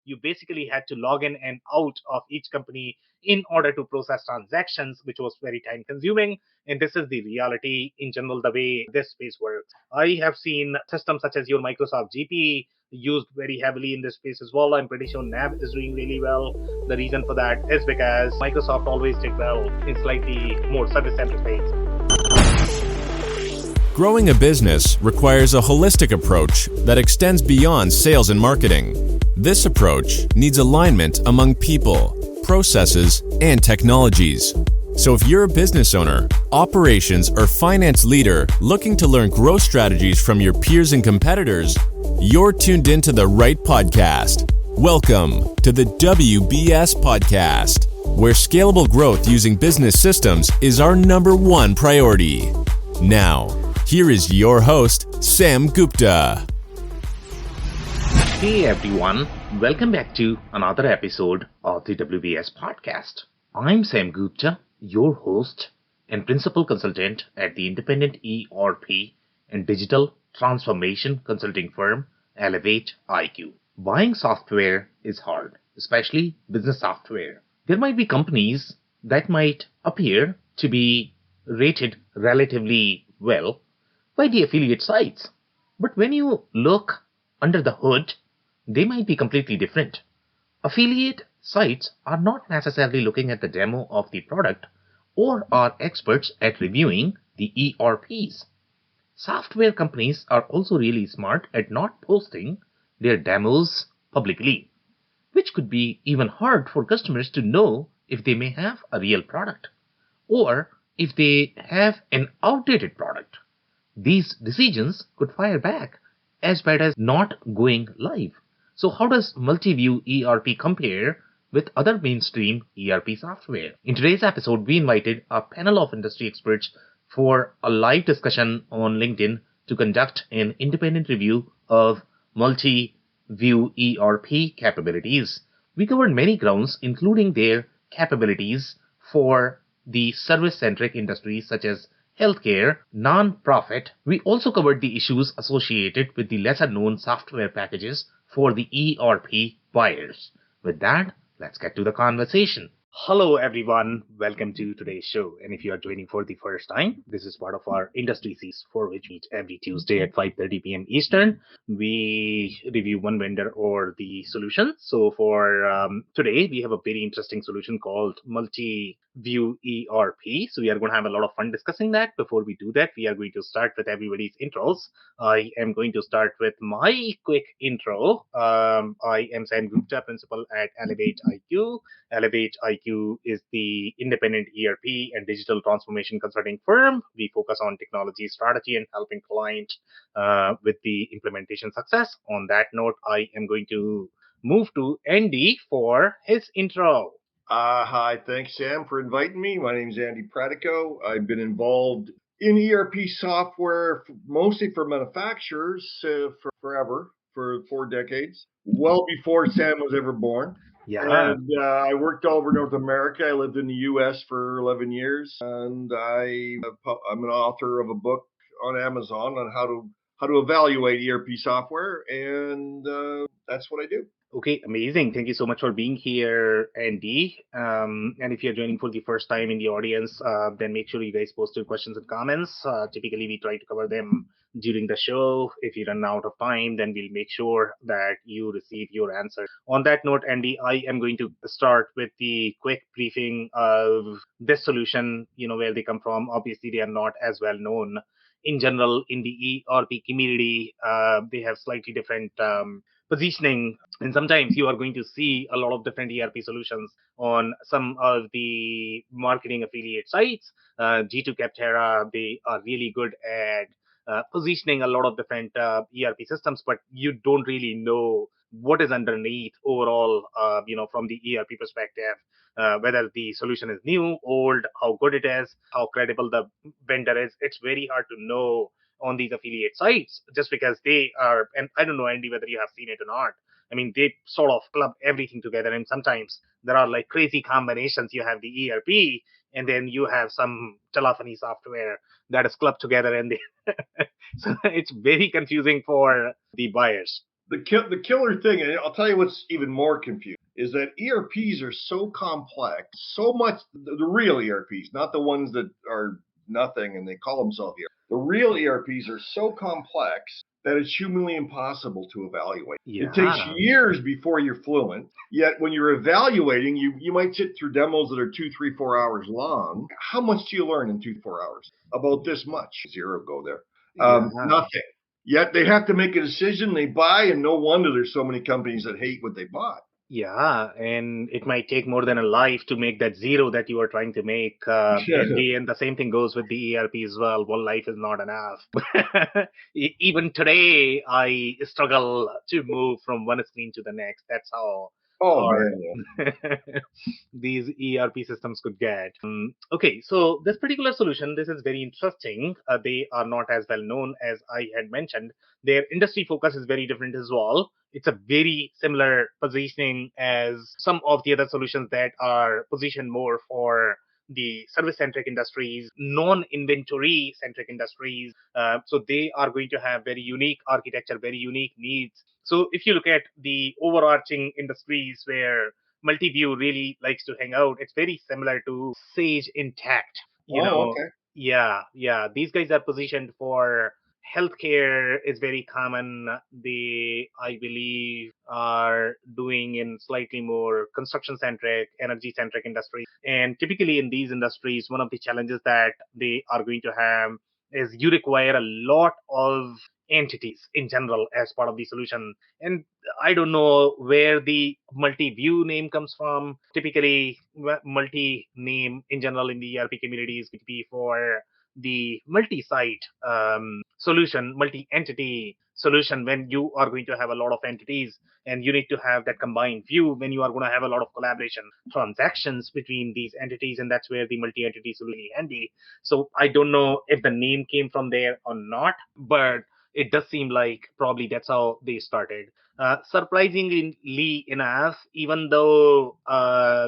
you basically had to log in and out of each company in order to process transactions, which was very time consuming. And this is the reality in general, the way this space works. I have seen systems such as your Microsoft GP used very heavily in this space as well. I'm pretty sure NAV is doing really well. The reason for that is because Microsoft always did well in slightly more service-centric space. Growing a business requires a holistic approach that extends beyond sales and marketing. This approach needs alignment among people, processes, and technologies. So if you're a business owner, operations, or finance leader looking to learn growth strategies from your peers and competitors, you're tuned into the right podcast. Welcome to the WBS Podcast, where scalable growth using business systems is our number one priority. Now, here is your host, Sam Gupta. Hey everyone, welcome back to another episode of the WBS Podcast. I'm Sam Gupta, your host and principal consultant at the independent ERP and digital transformation consulting firm Elevate IQ. Buying software is hard, especially business software. There might be companies that might appear to be rated relatively well by the affiliate sites. But when you look under the hood, they might be completely different. Affiliate sites are not necessarily looking at the demo of the product or are experts at reviewing the ERPs. Software companies are also really smart at not posting their demos publicly, which could be even hard for customers to know if they may have a real product or if they have an outdated product. These decisions could fire back as bad as not going live. So how does Multiview ERP compare with other mainstream ERP software? In today's episode, we invited a panel of industry experts for a live discussion on LinkedIn to conduct an independent review of Multiview ERP capabilities. We covered many grounds, including their capabilities for the service-centric industries such as healthcare, non-profit. We also covered the issues associated with the lesser-known software packages for the ERP buyers. With that, let's get to the conversation. Hello everyone, welcome to today's show. And if you are joining for the first time, this is part of our industry series for which we meet every Tuesday at 5:30 p.m. Eastern. We review one vendor or the solution. So for today, we have a very interesting solution called Multiview ERP. So we are going to have a lot of fun discussing that. Before we do that, we are going to start with everybody's intros. I am going to start with my quick intro. I am Sam Gupta, principal at Elevate IQ. Elevate IQ is the independent ERP and digital transformation consulting firm. We focus on technology strategy and helping clients with the implementation success. On that note, I am going to move to Andy for his intro. Hi, thanks, Sam, for inviting me. My name is Andy Pratico. I've been involved in ERP software, mostly for manufacturers, for forever, for 4 decades, well before Sam was ever born. Yeah. And I worked all over North America. I lived in the U.S. for 11 years, and I'm an author of a book on Amazon on how to evaluate ERP software, and that's what I do. Okay, amazing. Thank you so much for being here, Andy. And if you're joining for the first time in the audience, then make sure you guys post your questions and comments. Typically, we try to cover them during the show. If you run out of time, then we'll make sure that you receive your answer. On that note, Andy, I am going to start with the quick briefing of this solution, where they come from. Obviously, they are not as well known in general in the ERP community. They have slightly different positioning, and sometimes you are going to see a lot of different ERP solutions on some of the marketing affiliate sites. G2 Capterra, they are really good at positioning a lot of different ERP systems, but you don't really know what is underneath overall, from the ERP perspective, whether the solution is new, old, how good it is, how credible the vendor is. It's very hard to know on these affiliate sites just because they are, and I don't know, Andy, whether you have seen it or not. I mean, they sort of club everything together, and sometimes there are like crazy combinations. You have the ERP, and then you have some telephony software that is clubbed together, and they so it's very confusing for the buyers. The killer thing, and I'll tell you what's even more confusing, is that ERPs are so complex, so much the real ERPs, not the ones that are nothing and they call themselves ERPs. The real ERPs are so complex that it's humanly impossible to evaluate. It takes Yeah. years before you're fluent. Yet when you're evaluating, you might sit through demos that are 2, 3, 4 hours long. How much do you learn in 2, 4 hours? About this much. Zero go there. Yeah. Nothing. Yet they have to make a decision. They buy, and no wonder there's so many companies that hate what they bought. Yeah, and it might take more than a life to make that zero that you are trying to make. And the same thing goes with the ERP as well. One life is not enough. Even today, I struggle to move from one screen to the next. That's how Oh hard man, yeah. these ERP systems could get. Okay, so this particular solution, this is very interesting. They are not as well known as I had mentioned. Their industry focus is very different as well. It's a very similar positioning as some of the other solutions that are positioned more for the service centric industries, non inventory centric industries. So they are going to have very unique architecture, very unique needs. So if you look at the overarching industries where Multiview really likes to hang out, it's very similar to Sage Intact. You Oh, know, okay. yeah. These guys are positioned for healthcare is very common. They, I believe, are doing in slightly more construction centric, energy centric industries. And typically in these industries, one of the challenges that they are going to have is you require a lot of entities in general as part of the solution. And I don't know where the multi-view name comes from. Typically, multi name in general in the ERP communities would be for the multi-site solution, multi-entity solution when you are going to have a lot of entities and you need to have that combined view when you are going to have a lot of collaboration transactions between these entities, and that's where the multi-entity is really handy. So I don't know if the name came from there or not, but it does seem like probably that's how they started. Surprisingly enough, even though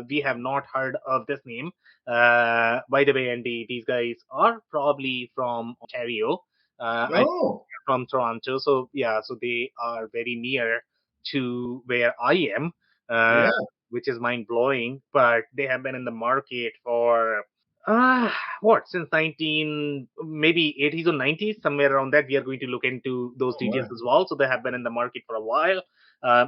we have not heard of this name, by the way, Andy, these guys are probably from Ontario. I Oh, from Toronto, so yeah, so they are very near to where I am, uh, yeah. which is mind blowing. But they have been in the market for uh, what, since 19, maybe 80s or 90s, somewhere around that. We are going to look into those Oh my. details as well. So they have been in the market for a while.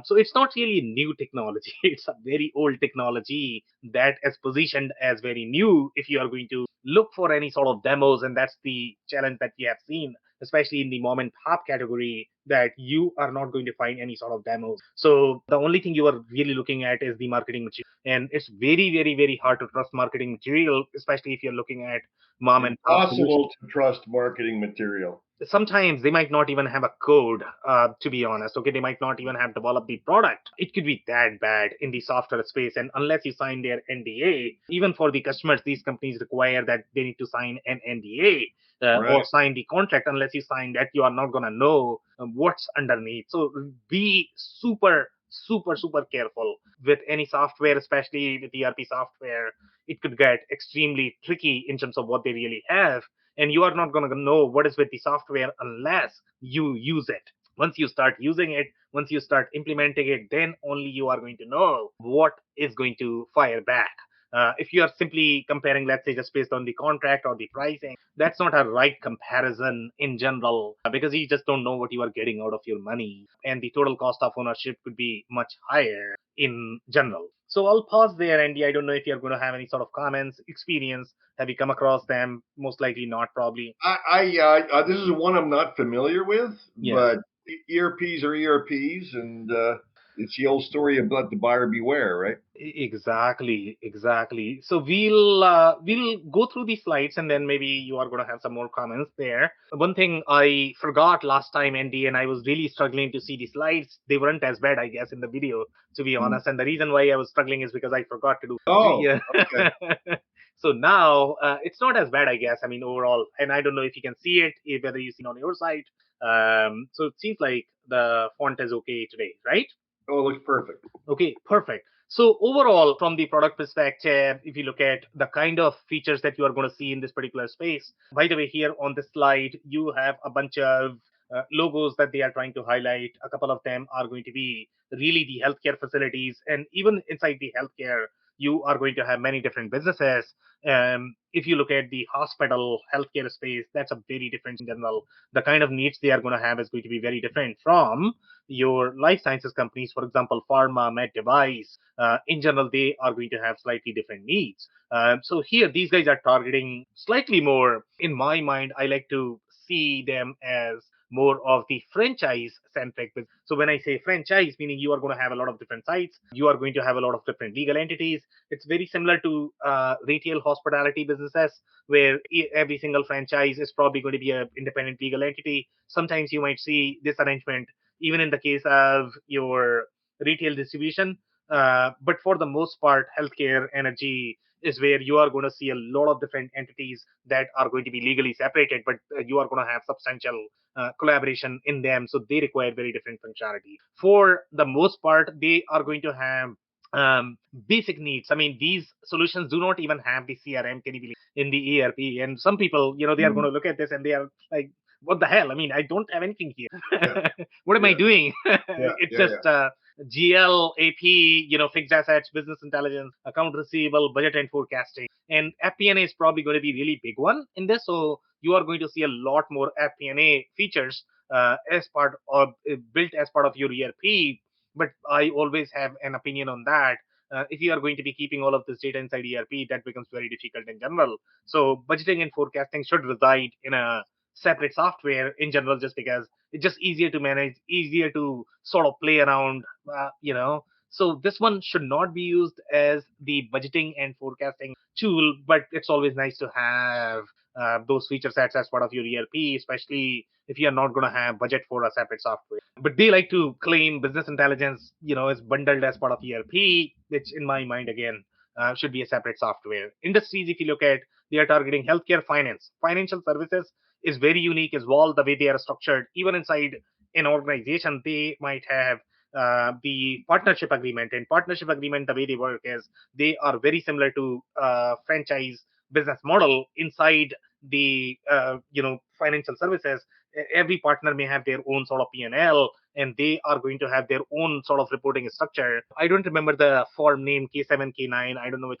So it's not really new technology. It's a very old technology that is positioned as very new if you are going to look for any sort of demos. And that's the challenge that we have seen, especially in the mom and pop category, that you are not going to find any sort of demos. So the only thing you are really looking at is the marketing material. And it's very, very, very hard to trust marketing material, especially if you're looking at mom and pop solutions. Impossible to trust marketing material. Sometimes they might not even have a code, to be honest. Okay, they might not even have developed the product. It could be that bad in the software space. And unless you sign their NDA, even for the customers, these companies require that they need to sign an NDA, or Right. sign the contract. Unless you sign that, you are not going to know what's underneath. So be super, super, super careful with any software, especially with ERP software. It could get extremely tricky in terms of what they really have, and you are not going to know what is with the software unless you use it. Once you start using it, once you start implementing it, then only you are going to know what is going to fire back. If you are simply comparing, let's say, just based on the contract or the pricing, that's not a right comparison in general, because you just don't know what you are getting out of your money. And the total cost of ownership could be much higher in general. So I'll pause there, Andy. I don't know if you're going to have any sort of comments, experience. Have you come across them? Most likely not, probably. This is one I'm not familiar with, Yeah. but ERPs are ERPs, and it's the old story about the buyer beware, right? Exactly. So we'll go through the slides, and then maybe you are going to have some more comments there. One thing I forgot last time, Andy, and I was really struggling to see the slides. They weren't as bad, I guess, in the video, to be honest. And the reason why I was struggling is because I forgot to do. Oh, Yeah. okay. So now it's not as bad, I guess. I mean, overall, and I don't know if you can see it, whether you see it on your side. So it seems like the font is okay today, right? Oh, it looks perfect. Okay, perfect. So overall, from the product perspective, if you look at the kind of features that you are going to see in this particular space, by the way, here on this slide, you have a bunch of logos that they are trying to highlight. A couple of them are going to be really the healthcare facilities, and even inside the healthcare, you are going to have many different businesses. If you look at the hospital healthcare space, that's a very different in general. The kind of needs they are going to have is going to be very different from your life sciences companies. For example, pharma, med device, in general, they are going to have slightly different needs. So here, these guys are targeting slightly more. In my mind, I like to see them as more of the franchise centric. So when I say franchise, meaning you are going to have a lot of different sites, you are going to have a lot of different legal entities. It's very similar to retail hospitality businesses, where every single franchise is probably going to be an independent legal entity. Sometimes you might see this arrangement even in the case of your retail distribution. But for the most part, healthcare, energy is where you are going to see a lot of different entities that are going to be legally separated, but you are going to have substantial collaboration in them. So they require very different functionality. For the most part, they are going to have basic needs. I mean, these solutions do not even have the CRM capability in the ERP. And some people, they are going to look at this and they are like, what the hell? I mean, I don't have anything here. Yeah. What am I Yeah. doing? Yeah. It's Yeah. just GL, AP, fixed assets, business intelligence, account receivable, budget and forecasting. And FP&A is probably going to be a really big one in this. So you are going to see a lot more FP&A features as part of built as part of your ERP. But I always have an opinion on that. If you are going to be keeping all of this data inside ERP, that becomes very difficult in general. So budgeting and forecasting should reside in a separate software in general, just because it's just easier to manage, easier to sort of play around, So this one should not be used as the budgeting and forecasting tool, but it's always nice to have those feature sets as part of your ERP, especially if you are not going to have budget for a separate software. But they like to claim business intelligence, is bundled as part of ERP, which in my mind, again, should be a separate software. Industries, if you look at, they are targeting healthcare, finance, financial services is very unique as well, the way they are structured. Even inside an organization, they might have the partnership agreement. And partnership agreement, the way they work is they are very similar to franchise business model inside the financial services. Every partner may have their own sort of P&L, and they are going to have their own sort of reporting structure. I don't remember the form name, K7, K9. I don't know.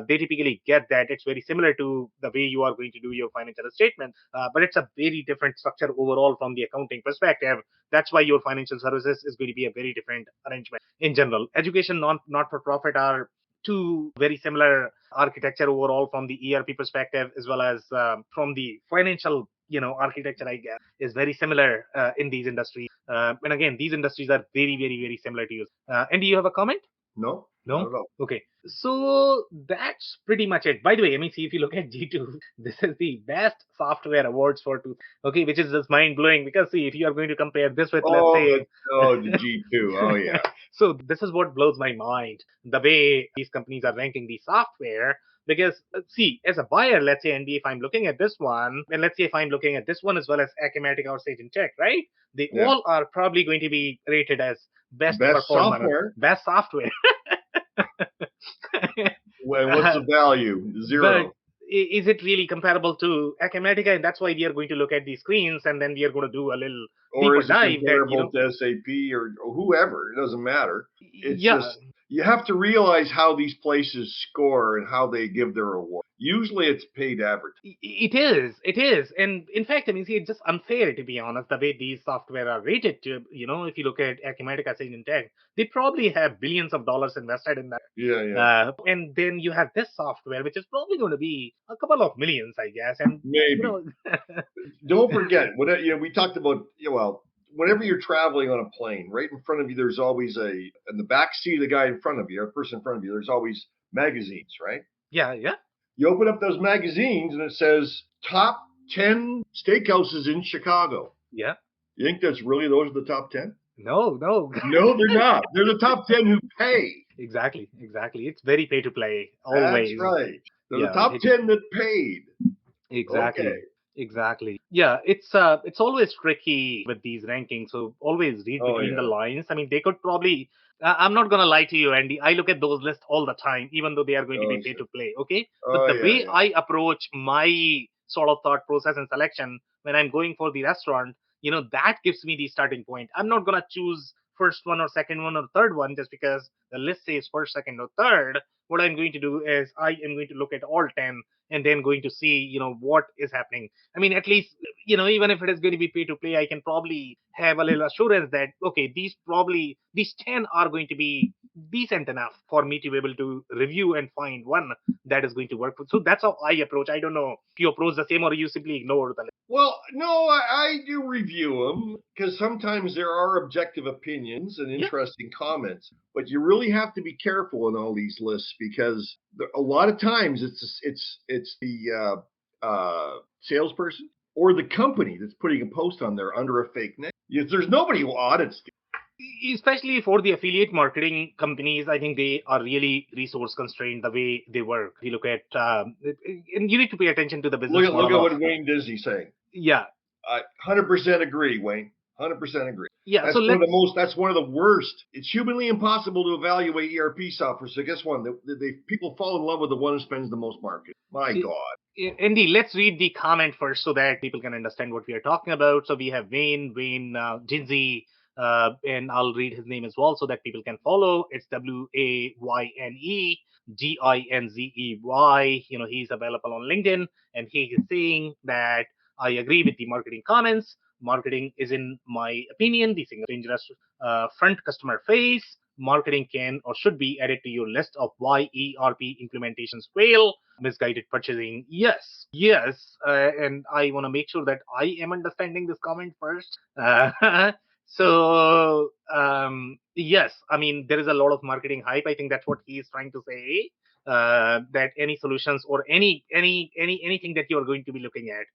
They typically get that. It's very similar to the way you are going to do your financial statement, but it's a very different structure overall from the accounting perspective. That's why your financial services is going to be a very different arrangement in general. Education, not for profit, are two very similar architecture overall from the ERP perspective, as well as from the financial architecture, I guess, is very similar in these industries. And again, these industries are very, very, very similar to you. And do you have a comment? No, No? not at all. Okay. So that's pretty much it. By the way, I mean, see, if you look at G2, this is the best software awards for two. Okay, which is just mind blowing because see, if you are going to compare this with, let's say, The G2. Oh, yeah. So this is what blows my mind, the way these companies are ranking the software. Because see, as a buyer, let's say, and if I'm looking at this one, and let's say if I'm looking at this one as well as Acumatica or Sage Intech, right? They Yeah. all are probably going to be rated as best Best performer, software. best software. Well, what's the value? Zero. But is it really comparable to Acumatica? And that's why we are going to look at these screens, and then we are going to do a little Or deeper is it dive. comparable to SAP or whoever? It doesn't matter. It's Yeah. just you have to realize how these places score and how they give their award. Usually it's paid advertising. It is. And in fact, I mean, see, it's just unfair, to be honest, the way these software are rated. If you look at Acumatica, Sage Intech, they probably have billions of dollars invested in that. Yeah, yeah. And then you have this software, which is probably going to be a couple of millions, I guess. And Maybe. Don't forget, we talked about, whenever you're traveling on a plane, right in front of you, there's always in the back seat of the guy in front of you, or person in front of you, there's always magazines, right? Yeah. You open up those magazines and it says top 10 steakhouses in Chicago. Yeah. You think that's really those are the top 10? No. No, they're not. They're the top 10 who pay. Exactly. It's very pay to play. Always. That's right. They're Yeah, the top 10 that paid. Exactly. Okay. Exactly. Yeah, it's always tricky with these rankings. So always read between the lines. I mean, they could probably. I'm not gonna lie to you, Andy. I look at those lists all the time, even though they are going to be pay to play. Okay, but the way I approach my sort of thought process and selection when I'm going for the restaurant that gives me the starting point. I'm not going to choose first one or second one or third one just because the list says first, second, or third. What I'm going to do is I am going to look at all 10 and then going to see, what is happening. I mean, at least, even if it is going to be pay to play, I can probably have a little assurance that, okay, these 10 are going to be decent enough for me to be able to review and find one that is going to work. So that's how I approach. I don't know if you approach the same or you simply ignore the list. Well, no, I do review them because sometimes there are objective opinions and interesting comments, but you really have to be careful in all these lists because a lot of times it's the salesperson or the company that's putting a post on there under a fake name. There's nobody who audits. Especially for the affiliate marketing companies, I think they are really resource constrained the way they work. If you look at, and you need to pay attention to the business model. Look at what Wayne Disney's saying. Yeah. I 100% agree, Wayne. 100% agree. Yeah. That's that's one of the worst. It's humanly impossible to evaluate ERP software. So guess what? People fall in love with the one who spends the most marketing. My God. Andy, let's read the comment first so that people can understand what we are talking about. So we have Wayne Jinsey, and I'll read his name as well so that people can follow. It's WAYNE GINZEY. He's available on LinkedIn, and he is saying that I agree with the marketing comments. Marketing is, in my opinion, the single dangerous front customer face. Marketing can or should be added to your list of why ERP implementations fail. Misguided purchasing, yes, and I want to make sure that I am understanding this comment first. So yes, I mean, there is a lot of marketing hype. I think that's what he is trying to say. That any solutions or anything that you are going to be looking at.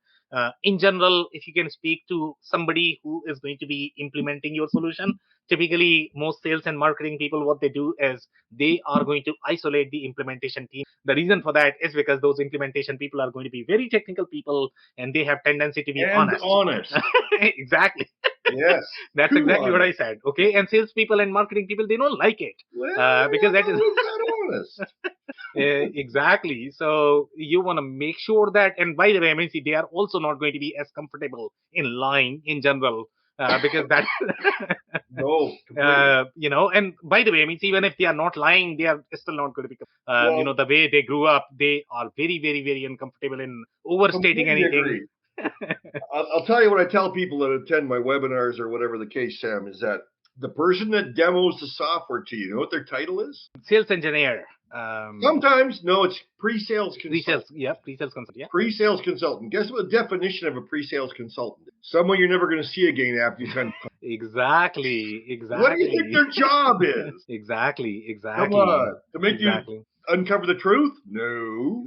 In general, if you can speak to somebody who is going to be implementing your solution, typically most sales and marketing people, what they do is they are going to isolate the implementation team. The reason for that is because those implementation people are going to be very technical people and they have tendency to be honest. Exactly. Yes. That's exactly what I said. Okay. And salespeople and marketing people, they don't like it. Because that is honest. Exactly. So you want to make sure that, and by the way, I mean, see, they are also not going to be as comfortable in lying in general, because that, no, and by the way, I mean, even if they are not lying, they are still not going to be, the way they grew up, they are very, very, very uncomfortable in overstating anything. I'll tell you what I tell people that attend my webinars or whatever the case, Sam, is that the person that demos the software to you, know what their title is? Sales engineer. Sometimes, no, it's pre-sales consultant. Pre-sales consultant. Yeah. Pre-sales consultant. Guess what the definition of a pre-sales consultant is? Someone you're never going to see again after you spend. Exactly. What do you think their job is? Exactly. Come on, to make you uncover the truth? No.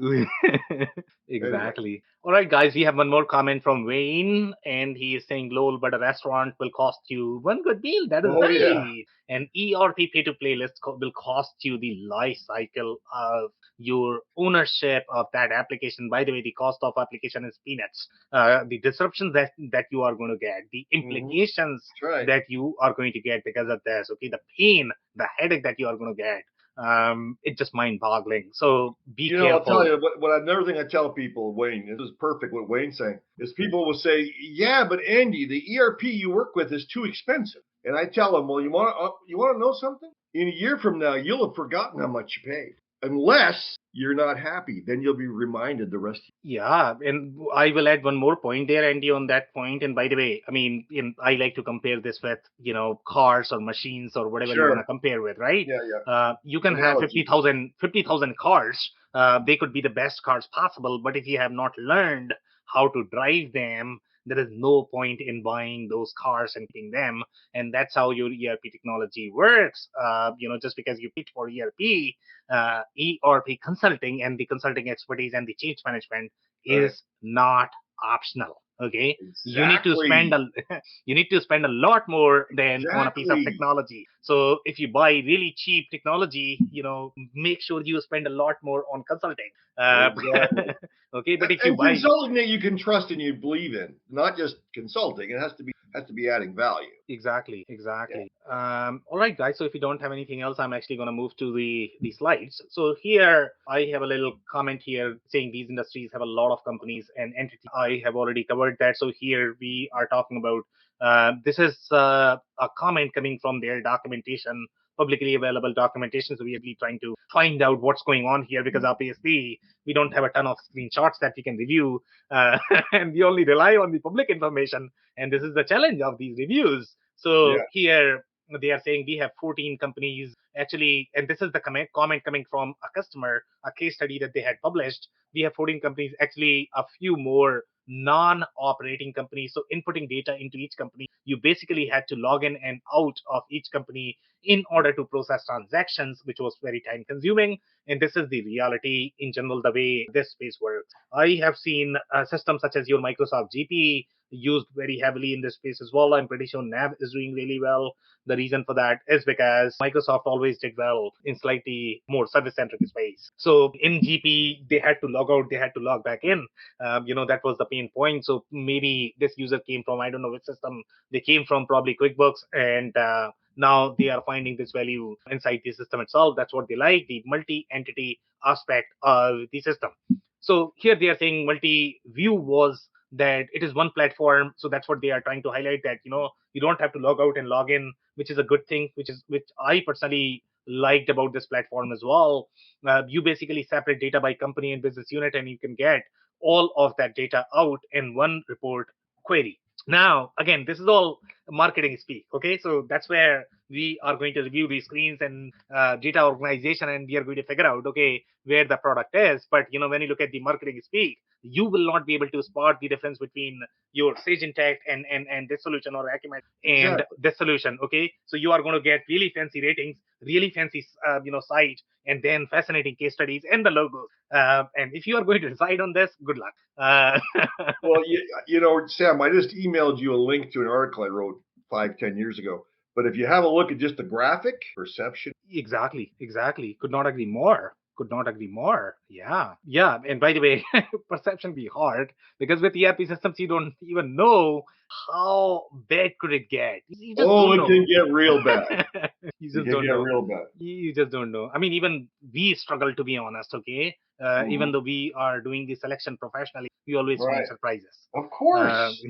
Exactly. Anyway. All right, guys, we have one more comment from Wayne, and he is saying, lol, but a restaurant will cost you one good meal. That is right. Yeah. An ERP pay-to-play list will cost you the life cycle of your ownership of that application. By the way, the cost of application is peanuts. The disruptions that you are going to get, the implications that you are going to get because of this, okay, the pain, the headache that you are going to get. It's just mind-boggling. So be careful. I'll tell you what another thing I tell people, Wayne, this is perfect what Wayne's saying, is people will say, yeah, but Andy, the ERP you work with is too expensive. And I tell them, well, you want to know something? In a year from now, you'll have forgotten how much you paid. Unless you're not happy, then you'll be reminded the rest. Yeah, and I will add one more point there, Andy, on that point. And by the way, I mean, I like to compare this with, cars or machines or whatever you want to compare with, right? Yeah. You can have 50,000 cars. They could be the best cars possible, but if you have not learned how to drive them, there is no point in buying those cars and getting them. And that's how your ERP technology works. Just because you pitch for ERP consulting and the consulting expertise and the change management is not optional. Okay, exactly. you need to spend a lot more than on a piece of technology. So if you buy really cheap technology, make sure you spend a lot more on consulting. Exactly. Okay, but if you buy consulting that you can trust and you believe in, not just consulting. It has to be adding value. Exactly. All right, guys. So if you don't have anything else, I'm actually going to move to the slides. So here I have a little comment here saying these industries have a lot of companies and entities. I have already covered that. So here we are talking about this is a comment coming from their documentation, publicly available documentation. So we are really trying to find out what's going on here because obviously we don't have a ton of screenshots that we can review, and we only rely on the public information. And this is the challenge of these reviews. So Yeah. here they are saying we have 14 companies actually, and this is the comment coming from a customer, a case study that they had published. We have 14 companies, actually a few more non-operating companies. So inputting data into each company, you basically had to log in and out of each company in order to process transactions, which was very time consuming. And this is the reality in general, the way this space works. I have seen systems such as your Microsoft GP used very heavily in this space as well. I'm pretty sure Nav is doing really well. The reason for that is because Microsoft always did well in slightly more service-centric space. So in GP, they had to log out, they had to log back in. That was the pain point. So maybe this user came from, I don't know which system they came from, probably QuickBooks, and now they are finding this value inside the system itself. That's what they like, the multi-entity aspect of the system. So here they are saying multi-view was that it is one platform. So that's what they are trying to highlight, that you don't have to log out and log in, which is a good thing, which I personally liked about this platform as well. You basically separate data by company and business unit, and you can get all of that data out in one report query. Now, again, this is all marketing speak. Okay, so that's where we are going to review these screens and data organization, and we are going to figure out, okay, where the product is. But when you look at the marketing speak, you will not be able to spot the difference between your Sage Intacct and this solution, or Acumen and this solution. Okay, so you are going to get really fancy ratings, really fancy site, and then fascinating case studies and the logos. And if you are going to decide on this, good luck. Well, Sam, I just emailed you a link to an article I wrote 5-10 years ago. But if you have a look at just the graphic perception. Exactly. Could not agree more. Yeah. And by the way, perception be hard because with ERP systems, you don't even know how bad could it get. It can get real bad. You just don't know. You just don't know. I mean, even we struggle, to be honest. Okay. Even though we are doing the selection professionally, we always find surprises. Of course.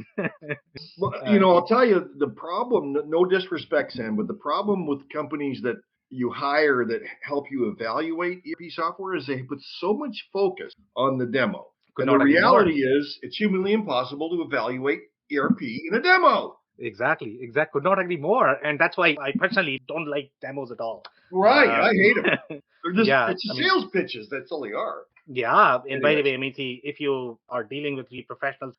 Well, I'll tell you the problem, no disrespect, Sam, but the problem with companies that you hire that help you evaluate ERP software is they put so much focus on the demo. And the reality is it's humanly impossible to evaluate ERP in a demo. Exactly. Could not agree more. And that's why I personally don't like demos at all. Right. I hate them. They're just sales pitches. That's all they are. Yeah. And by the way, if you are dealing with the professionals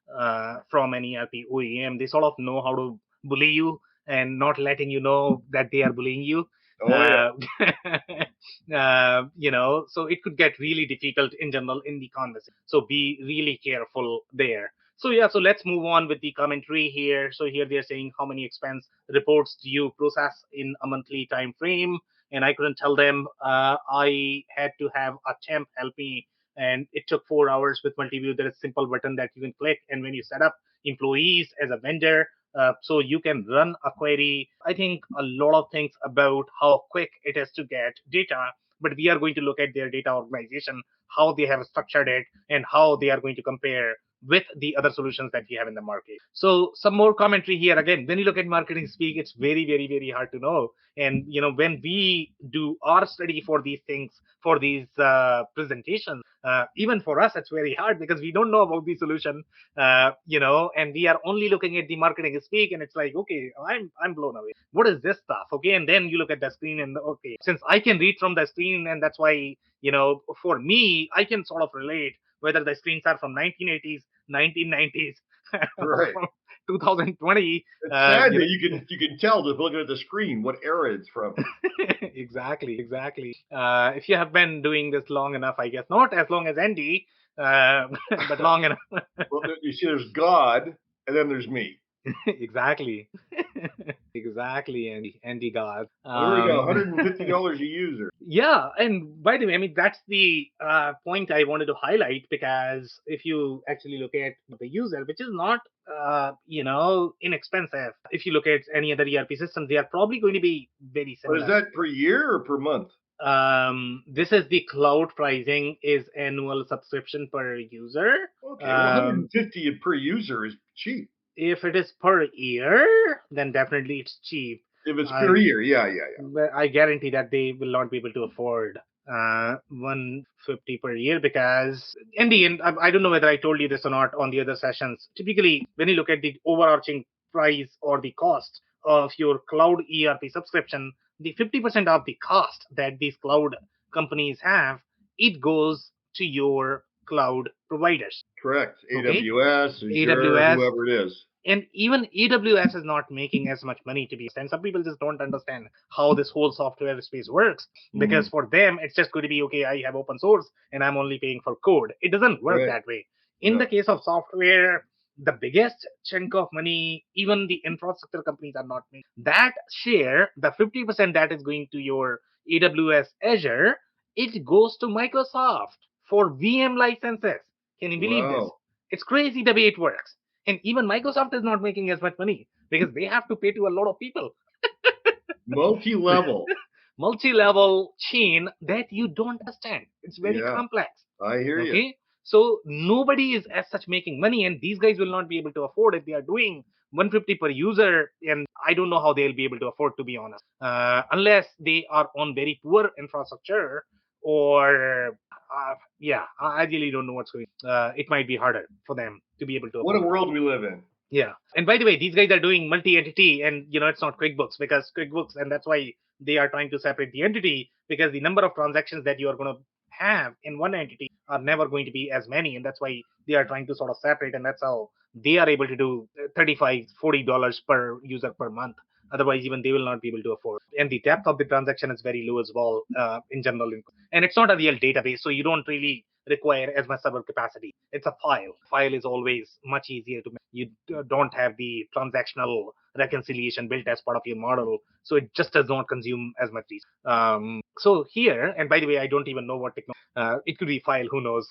from an ERP OEM, they sort of know how to bully you and not letting you know that they are bullying you. So it could get really difficult in general in the conversation. So be really careful there. So let's move on with the commentary here. So here they're saying, how many expense reports do you process in a monthly time frame? And I couldn't tell them. I had to have a temp help me, and it took 4 hours with Multiview. There is a simple button that you can click, and when you set up employees as a vendor, so you can run a query. I think a lot of things about how quick it is to get data, but we are going to look at their data organization, how they have structured it, and how they are going to compare with the other solutions that we have in the market. So some more commentary here. Again, when you look at marketing speak, it's very, very, very hard to know. And, when we do our study for these things, for these presentations, even for us, it's very hard because we don't know about the solution, and we are only looking at the marketing speak, and it's like, okay, I'm blown away. What is this stuff? Okay. And then you look at the screen and okay, since I can read from the screen, and that's why, for me, I can sort of relate whether the screens are from 1980s, 1990s, right. from 2020. It's sad that you can tell just looking at the screen what era it's from. Exactly. If you have been doing this long enough, I guess, not as long as Andy, but long enough. Well, you see, there's God, and then there's me. Exactly. Exactly, Andy God. Well, there you go, $150 a user. Yeah, and by the way, I mean that's the point I wanted to highlight, because if you actually look at the user, which is not inexpensive. If you look at any other ERP systems, they are probably going to be very But is similar. that per year or per month? This is the cloud pricing, is annual subscription per user. Okay, well, 150 per user is cheap. If it is per year, then definitely it's cheap. If it's I per year, yeah. But I guarantee that they will not be able to afford 150 per year, because in the end, I don't know whether I told you this or not on the other sessions. Typically, when you look at the overarching price or the cost of your cloud ERP subscription, the 50% of the cost that these cloud companies have, it goes to your cloud providers. Correct. Okay, AWS, Azure, AWS, whoever it is. and even AWS is not making as much money, to be honest. And some people just don't understand how this whole software space works, because for them it's just going to be, okay, I have open source and I'm only paying for code. It doesn't work Right. that way. In No. the case of software, the biggest chunk of money, even the infrastructure companies are not making that share. The 50% that is going to your AWS Azure, it goes to Microsoft for VM licenses. Can you believe this? Wow. It's crazy the way it works. And even Microsoft is not making as much money, because they have to pay to a lot of people. Multi-level. Multi-level chain that you don't understand. It's very Yeah, complex. I hear you. Okay. So nobody is as such making money, and these guys will not be able to afford if they are doing 150 per user. And I don't know how they'll be able to afford, to be honest, unless they are on very poor infrastructure, or yeah, I really don't know what's going. It might be harder for them to be able to What a afford. world we live in. Yeah. And by the way, these guys are doing multi-entity, and it's not QuickBooks, because QuickBooks, and that's why they are trying to separate the entity, because the number of transactions that you are going to have in one entity are never going to be as many, and that's why they are trying to sort of separate, and that's how they are able to do 35 $40 per user per month. Otherwise, even they will not be able to afford. And the depth of the transaction is very low as well, in general. And it's not a real database, so you don't really require as much server capacity. It's a file. File is always much easier to make. You don't have the transactional reconciliation built as part of your model, so it just does not consume as much resource. So here, and by the way, I don't even know what technology. It could be file. Who knows?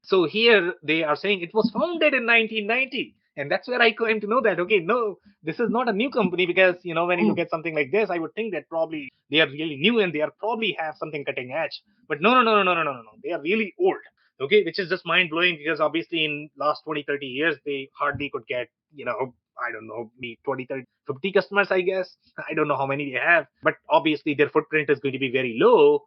So here they are saying it was founded in 1990. And that's where I came to know that, okay, no, this is not a new company, because, when you look at something like this, I would think that probably they are really new and they are probably have something cutting edge. But no. They are really old. Okay, which is just mind blowing, because obviously in last 20, 30 years, they hardly could get, I don't know, maybe 20, 30, 50 customers, I guess. I don't know how many they have, but obviously their footprint is going to be very low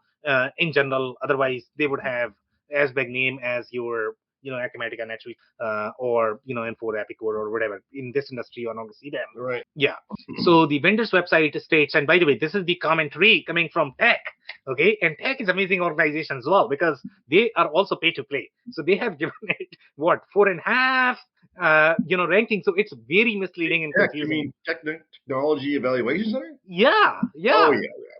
in general. Otherwise, they would have as big name as your Acumatica, NetSuite, or N4 Epicor or whatever. In this industry, you're not going to see them. Right. Yeah. So the vendor's website states, and by the way, this is the commentary coming from Tech. Okay, and Tech is amazing organization as well, because they are also pay to play. So they have given it what 4.5, ranking. So it's very misleading and Tech, you confusing. mean Technology Evaluation Center? Yeah. Oh, yeah.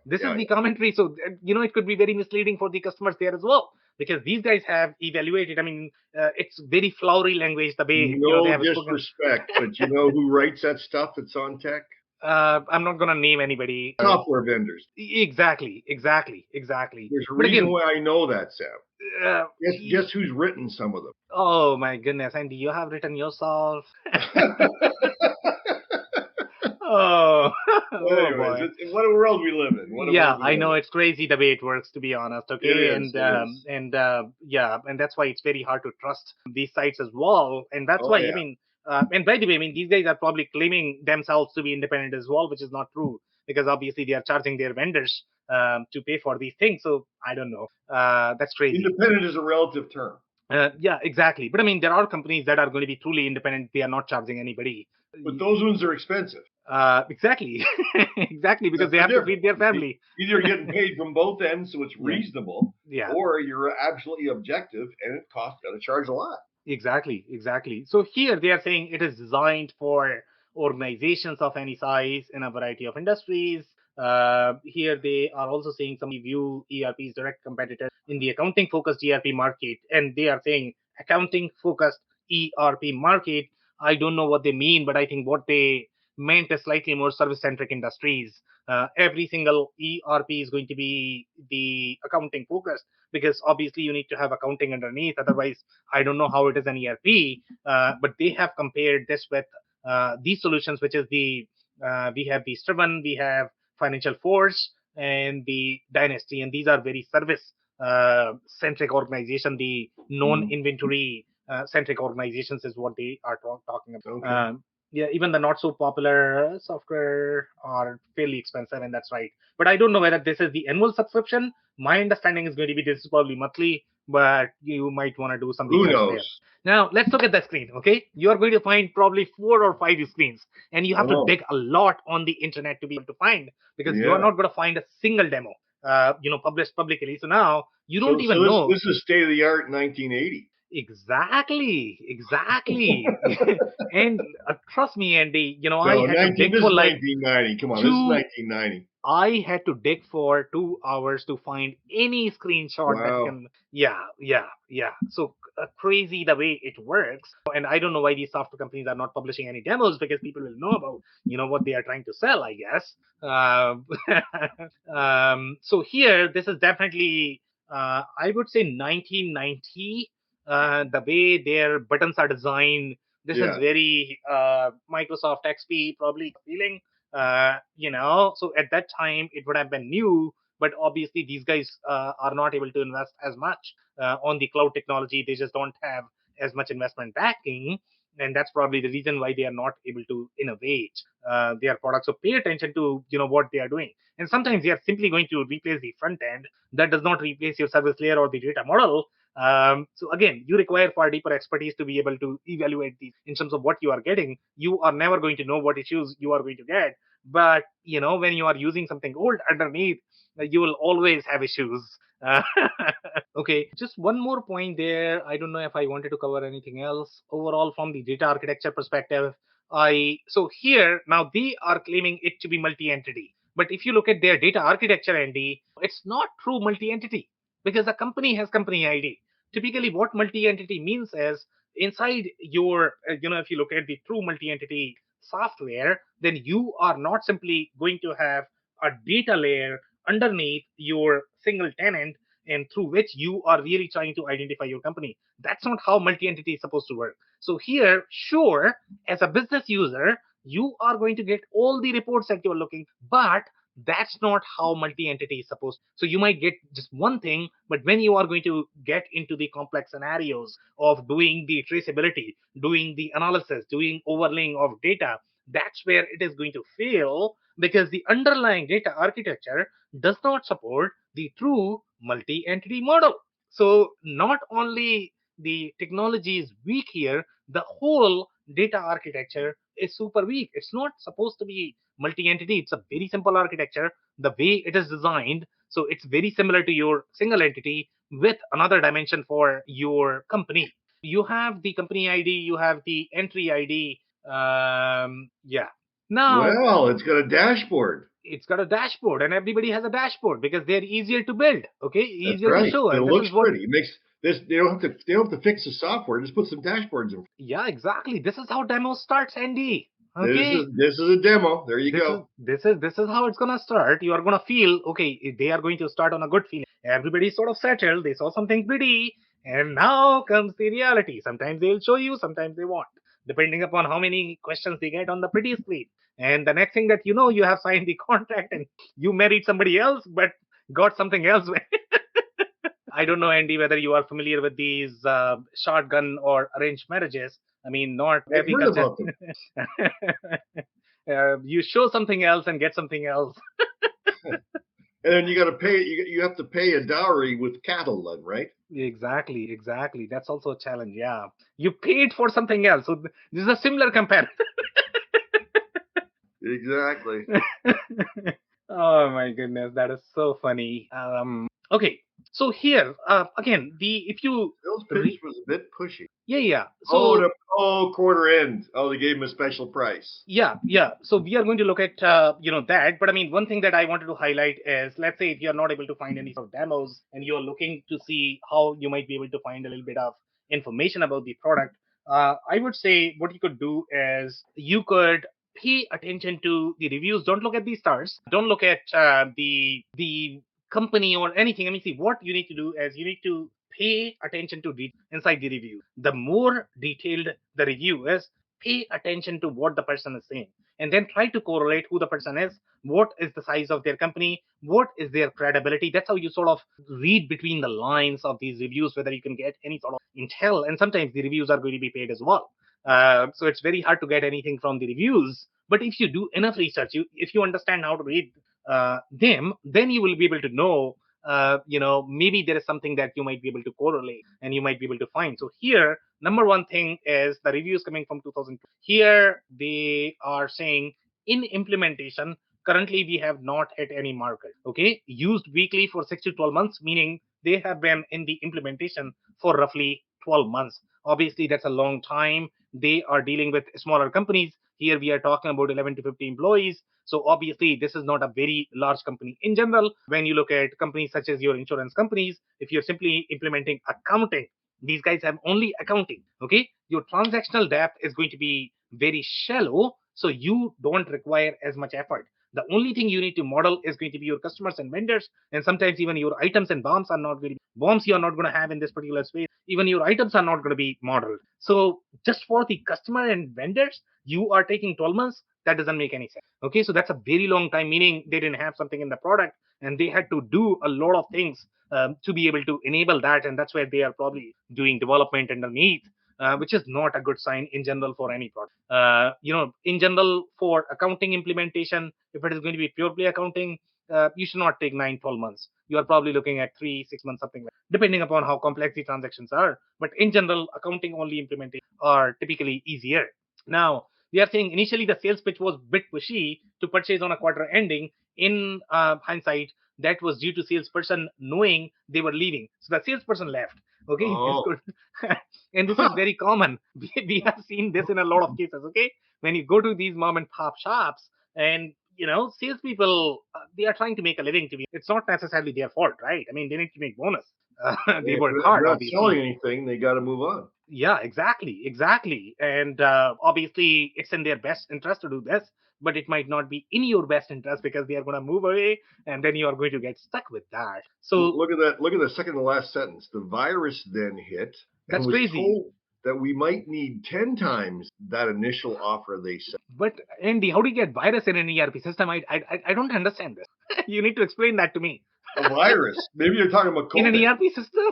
This Yeah, is the commentary. So, it could be very misleading for the customers there as well, because these guys have evaluated. I mean, it's very flowery language, the way, No they have spoken. disrespect, but you know who writes that stuff that's on Tech? I'm not going to name anybody. Software vendors. Exactly. There's a But reason again, why I know that, Sam. uh, Guess who's written some of them? oh my goodness, Andy, you have written yourself. Oh, oh Anyways, boy. what a world we live in. What a Yeah, world we I live know in. it's crazy the way it works, to be honest. Okay, It is. yeah, and that's why it's very hard to trust these sites as well. And that's Oh, why, yeah. I mean, and by the way, I mean, these guys are probably claiming themselves to be independent as well, which is not true, because obviously they are charging their vendors to pay for these things. So I don't know. That's crazy. Independent is a relative term. Yeah, exactly. But I mean, there are companies that are going to be truly independent. They are not charging anybody. But those ones are expensive. Exactly, exactly, because That's they the have to difference. feed their family. Either you're getting paid from both ends, so it's reasonable, Yeah. or you're absolutely objective and it costs got to charge a lot. Exactly. So here they are saying it is designed for organizations of any size in a variety of industries. Here they are also saying some view ERP's direct competitor in the accounting-focused ERP market, and they are saying accounting-focused ERP market I don't know what they mean, but I think what they meant is slightly more service-centric industries. Every single ERP is going to be the accounting focused because obviously you need to have accounting underneath. Otherwise, I don't know how it is an ERP. But they have compared this with these solutions, which is we have the Striven, we have Financial Force, and the Dynasty, and these are very service centric organization. The non-inventory centric organizations is what they are talking about. Okay. Yeah, even the not so popular software are fairly expensive, and that's right. But I don't know whether this is the annual subscription. My understanding is going to be this is probably monthly, but you might want to do something Who else there. knows? Now let's look at the screen. Okay, you are going to find probably 4 or 5 screens, and you have to Oh, dig a lot on the internet to be able to find because you are yeah. not going to find a single demo, published publicly. So now you So don't even this know. this is state of the art 1980. Exactly. And trust me, Andy, I No, had to 19. dig This for is like 1990. Come on, this is two 1990. I had to dig for 2 hours to find any screenshot that Wow. can. Yeah. So crazy the way it works. And I don't know why these software companies are not publishing any demos because people will know about, what they are trying to sell, I guess. So here, this is definitely, I would say 1990. The way their buttons are designed, this is Yeah. very Microsoft XP probably feeling. So at that time it would have been new, but obviously these guys are not able to invest as much on the cloud technology. They just don't have as much investment backing, and that's probably the reason why they are not able to innovate their products. So pay attention to what they are doing, and sometimes they are simply going to replace the front end. That does not replace your service layer or the data model. So again, you require far deeper expertise to be able to evaluate these in terms of what you are getting. You are never going to know what issues you are going to get, but when you are using something old underneath, you will always have issues. Uh, okay, just one more point there. I don't know if I wanted to cover anything else overall from the data architecture perspective. I So here now they are claiming it to be multi-entity, but if you look at their data architecture, Andy, it's not true multi-entity because a company has company ID. Typically, what multi-entity means is inside your, if you look at the true multi-entity software, then you are not simply going to have a data layer underneath your single tenant and through which you are really trying to identify your company. That's not how multi-entity is supposed to work. So here, sure, as a business user, you are going to get all the reports that you're looking, but that's not how multi-entity is supposed. So you might get just one thing, but when you are going to get into the complex scenarios of doing the traceability, doing the analysis, doing overlaying of data, that's where it is going to fail because the underlying data architecture does not support the true multi-entity model. So not only the technology is weak here, the whole data architecture is super weak. It's not supposed to be multi-entity. It's a very simple architecture. The way it is designed, so it's very similar to your single entity with another dimension for your company. You have the company ID, you have the entry ID. Yeah. Now Well, it's got a dashboard. it's got a dashboard, and everybody has a dashboard because they're easier to build. Okay, That's easier to right. show, It and this looks is what. pretty. It makes this. They don't have to fix the software. Just put some dashboards in. Yeah, exactly. This is how demo starts, Andy. This is Okay, this is a demo. There you this is go. this is how it's gonna start. You are gonna feel okay. They are going to start on a good feeling. Everybody's sort of settled. They saw something pretty, and now comes the reality. Sometimes they'll show you, sometimes they won't, depending upon how many questions they get on the pretty screen. And the next thing that you know, you have signed the contract and you married somebody else, but got something else. I don't know, Andy, whether you are familiar with these shotgun or arranged marriages. I mean, not I've every heard culture. about them. You show something else and get something else. And then you got to pay. You have to pay a dowry with cattle, then, right? Exactly. That's also a challenge. Yeah, you paid for something else. So this is a similar comparison. Exactly. Oh my goodness, that is so funny. Okay, so here again, the if you Bill's pitch was a bit pushy. yeah. Oh, So quarter end. Oh, they gave him a special price. yeah. So we are going to look at that. But I mean, one thing that I wanted to highlight is, let's say if you are not able to find any sort of demos and you are looking to see how you might be able to find a little bit of information about the product. I would say what you could do is you could pay attention to the reviews. Don't look at the stars. Don't look at the company or anything. I mean, see, what you need to do is you need to pay attention to inside the review. The more detailed the review is, pay attention to what the person is saying, and then try to correlate who the person is, what is the size of their company, what is their credibility. That's how you sort of read between the lines of these reviews whether you can get any sort of intel. And sometimes the reviews are going to be paid as well. So it's very hard to get anything from the reviews. But if you do enough research, if you understand how to read them, then you will be able to know, maybe there is something that you might be able to correlate and you might be able to find. So here, number one thing is the reviews coming from 2002. Here they are saying, in implementation, currently we have not hit any market. Okay, used weekly for 6 to 12 months, meaning they have been in the implementation for roughly 12 months. Obviously, that's a long time. They are dealing with smaller companies. Here we are talking about 11 to 50 employees. So obviously, this is not a very large company in general. When you look at companies such as your insurance companies, if you're simply implementing accounting, these guys have only accounting. Okay, your transactional depth is going to be very shallow, so you don't require as much effort. The only thing you need to model is going to be your customers and vendors, and sometimes even your items and bombs are not going to be bombs you are not going to have in this particular space. Even your items are not going to be modeled. So just for the customer and vendors, you are taking 12 months. That doesn't make any sense. Okay, so that's a very long time, meaning they didn't have something in the product and they had to do a lot of things to be able to enable that, and that's where they are probably doing development underneath, which is not a good sign in general for any product. In general, for accounting implementation, if it is going to be purely accounting, you should not take 9, 12 months. You are probably looking at 3, 6 months, something like that, depending upon how complex the transactions are. But in general, accounting only implementation are typically easier. Now, we are saying initially the sales pitch was a bit pushy to purchase on a quarter ending. In hindsight, that was due to salesperson knowing they were leaving. So the salesperson left. Okay, it's Oh, good. And this is very common. We have seen this in a lot of cases. Okay, when you go to these mom and pop shops, and salespeople, they are trying to make a living. To be, it's not necessarily their fault, right? I mean, they need to make bonus. They if work hard, they're not selling obviously. anything, they got to move on. Yeah, exactly. And obviously, it's in their best interest to do this, but it might not be in your best interest because they are going to move away, and then you are going to get stuck with that. So Look at that. Look at the second to last sentence. The virus then hit and that's was crazy. told that we might need 10 times that initial offer they sent. But Andy, how do you get virus in an ERP system? I don't understand this. You need to explain that to me. A virus. Maybe you're talking about In an COVID. ERP system?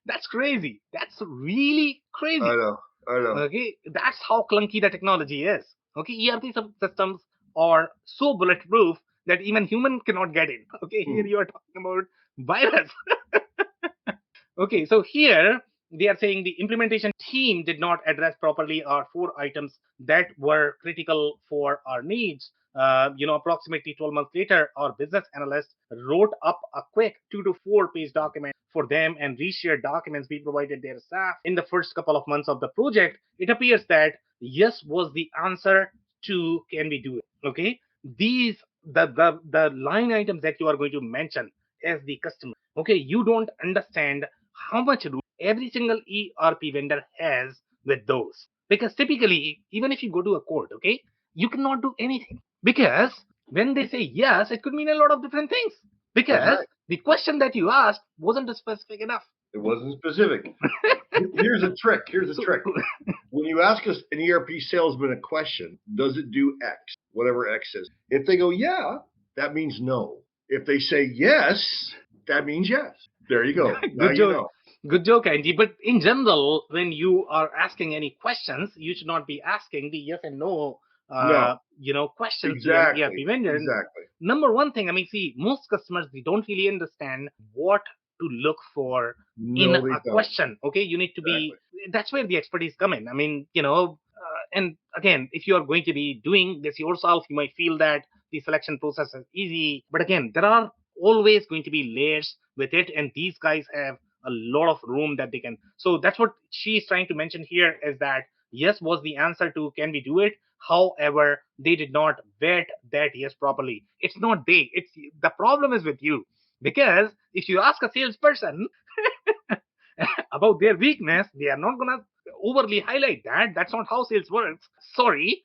That's crazy. That's really I crazy. know. I know. Okay, that's how clunky the technology is. Okay, ERP systems are so bulletproof that even human cannot get in. Okay, here Hmm. you are talking about virus. Okay, so here they are saying the implementation team did not address properly our 4 items that were critical for our needs. Approximately 12 months later, our business analyst wrote up a quick 2 to 4 page document for them and reshared documents we provided their staff. In the first couple of months of the project, it appears that yes was the answer to can we do it. Okay, these the line items that you are going to mention as the customer. Okay, you don't understand how much room every single ERP vendor has with those. Because typically, even if you go to a court, okay, you cannot do anything. Because when they say yes, it could mean a lot of different things. That's Because right. the question that you asked wasn't specific enough. It wasn't specific. Here's a trick. Here's a So, trick. When you ask us an ERP salesman a question, does it do X? Whatever X is. If they go, yeah, that means no. If they say yes, that means yes. There you go. Now good you joke. know. Good joke, Andy. But in general, when you are asking any questions, you should not be asking the yes and no, No, questions to an ERP exactly. vendor. Exactly. Number one thing, I mean, see, most customers, they don't really understand what to look for in No, they a don't. question. Okay, you need to be. Exactly. That's where the expertise come in. I mean, and again, if you are going to be doing this yourself, you might feel that the selection process is easy. But again, there are always going to be layers with it, and these guys have a lot of room that they can. So that's what she's trying to mention here is that yes was the answer to can we do it. However, they did not vet that yes properly. It's not they. It's the problem is with you, because if you ask a salesperson about their weakness, they are not gonna overly highlight that. That's not how sales works. Sorry.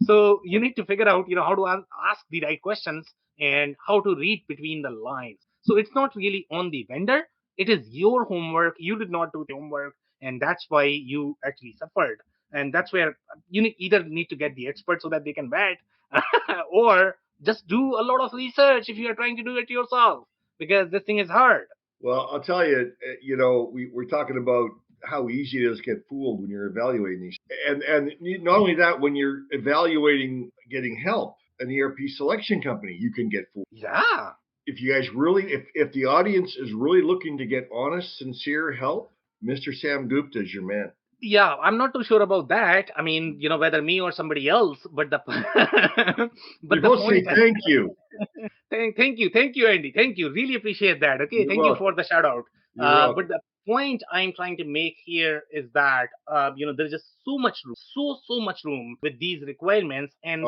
So you need to figure out, how to ask the right questions and how to read between the lines. So it's not really on the vendor. It is your homework. You did not do the homework, and that's why you actually suffered. And that's where either need to get the expert so that they can vet, or just do a lot of research if you are trying to do it yourself, because this thing is hard. Well, I'll tell you, we're talking about how easy it is to get fooled when you're evaluating these, and not only that, when you're evaluating getting help, an ERP selection company, you can get fooled. Yeah. If you guys really, if the audience is really looking to get honest, sincere help, Mr. Sam Gupta is your man. Yeah, I'm not too sure about that. I mean, whether me or somebody else, but the We both say thank you. Thank you, Andy. Thank you. Really appreciate that. Okay, You're thank you welcome. for the shout out. You're welcome. But the point I'm trying to make here is that there's just so much room, so much room with these requirements, and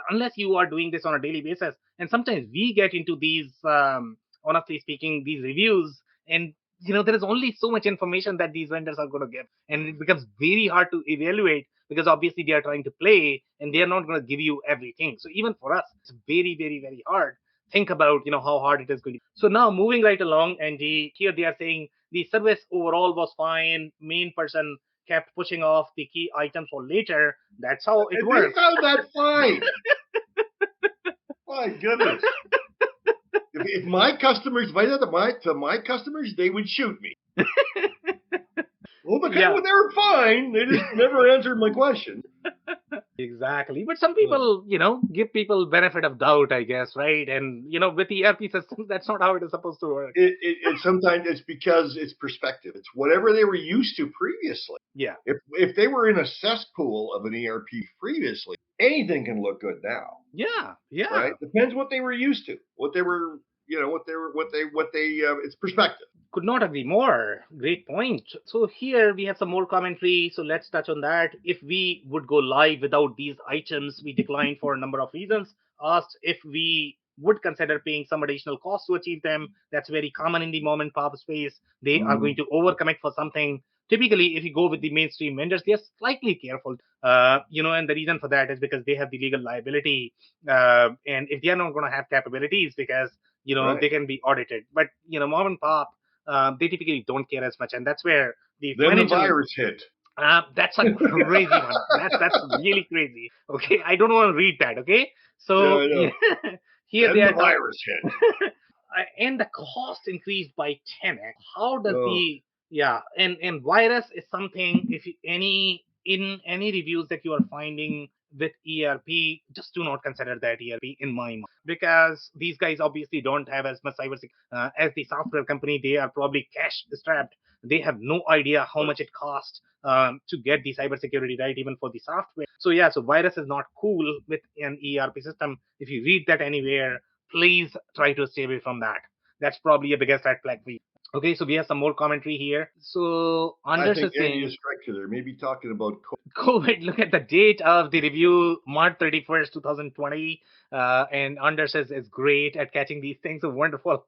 unless you are doing this on a daily basis, and sometimes we get into these, honestly speaking, these reviews, and there is only so much information that these vendors are going to give, and it becomes very hard to evaluate because obviously they are trying to play and they are not going to give you everything. So even for us, it's very, very, very hard. Think about how hard it is going to be. So now moving right along, and here they are saying the service overall was fine. Main person kept pushing off the key items for later. That's how it works. They found that fine. My goodness. If my customers, if I did that to my customers, they would shoot me. Well, because they were fine. They just never answered my question. Exactly. But some people, give people benefit of doubt, I guess, right? And, with the ERP systems, that's not how it is supposed to work. It sometimes it's because it's perspective. It's whatever they were used to previously. Yeah. If they were in a cesspool of an ERP previously, anything can look good now. Yeah. Yeah. Right? Depends what they were used to. What they were, it's perspective. Could not agree more. Great point. So here we have some more commentary. So let's touch on that. If we would go live without these items, we declined for a number of reasons. Asked if we would consider paying some additional cost to achieve them. That's very common in the mom and pop space. They are going to overcommit for something. Typically, if you go with the mainstream vendors, they're slightly careful. And the reason for that is because they have the legal liability. And if they are not going to have capabilities, because, they can be audited. But, mom and pop, they typically don't care as much, and that's where the virus hit. That's a crazy one. That's really crazy. Okay, I don't want to read that. Okay, so here then the virus hit, and the cost increased by 10x. How does and virus is something. If in any reviews that you are finding with ERP, just do not consider that ERP in my mind, because these guys obviously don't have as much cybersecurity as the software company. They are probably cash strapped. They have no idea how much it costs to get the cybersecurity right, even for the software. So virus is not cool with an ERP system. If you read that anywhere, please try to stay away from that. That's probably a biggest red flag for you. Okay, so we have some more commentary here. So Anders is saying, is correct there. Maybe talking about COVID. Look at the date of the review, March 31st, 2020. And Anders is great at catching these things. So wonderful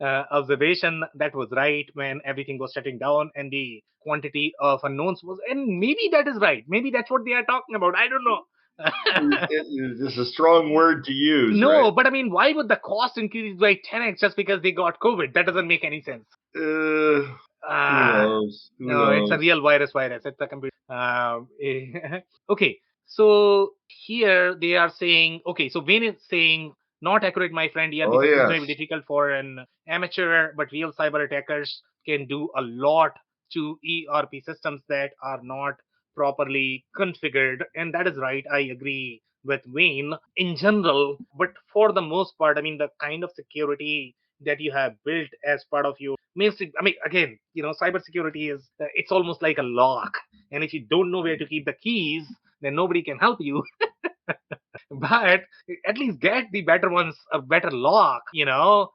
observation. That was right when everything was shutting down and the quantity of unknowns was. And maybe that is right. Maybe that's what they are talking about. I don't know. This is a strong word to use. No, right? But I mean, why would the cost increase by 10x just because they got COVID? That doesn't make any sense. Who knows? No, it's a real virus. It's a computer. Okay, so here they are saying, okay, so Wayne is saying, not accurate, my friend. ERP systems may be difficult for an amateur, but real cyber attackers can do a lot to ERP systems that are not properly configured. And that is right. I agree with Wayne in general. But for the most part, I mean, the kind of security that you have built as part of your mainstream. I mean, again, cybersecurity is, it's almost like a lock. And if you don't know where to keep the keys, then nobody can help you. But at least get the better ones, a better lock,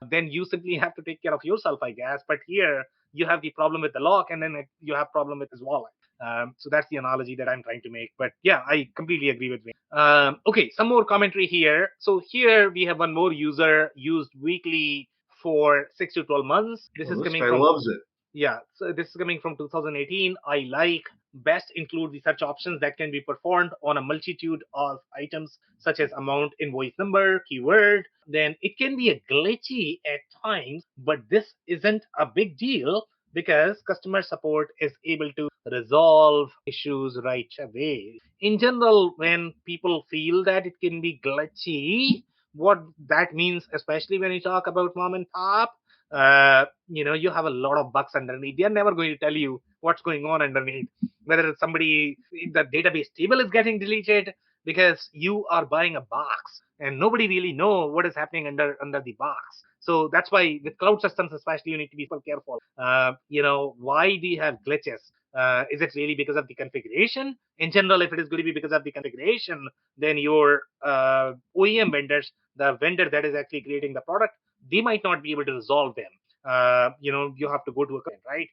then you simply have to take care of yourself, I guess. But here you have the problem with the lock, and then you have problem with his wallet. So that's the analogy that I'm trying to make. But yeah, I completely agree with me. Okay, some more commentary here. So here we have one more user used weekly for 6 to 12 months. This is This coming guy from loves it. yeah, so this is coming from 2018. I like best include the search options that can be performed on a multitude of items such as amount, invoice number, keyword. Then it can be a glitchy at times, but this isn't a big deal because customer support is able to resolve issues right away. In general, when people feel that it can be glitchy, what that means, especially when you talk about mom and pop, you have a lot of bugs underneath. They are never going to tell you what's going on underneath. Whether somebody the database table is getting deleted because you are buying a box and nobody really know what is happening under the box. So that's why with cloud systems, especially, you need to be so careful. Why do you have glitches? Is it really because of the configuration? In general, if it is going to be because of the configuration, then your OEM vendors, the vendor that is actually creating the product, they might not be able to resolve them. You have to go to a consultant, right?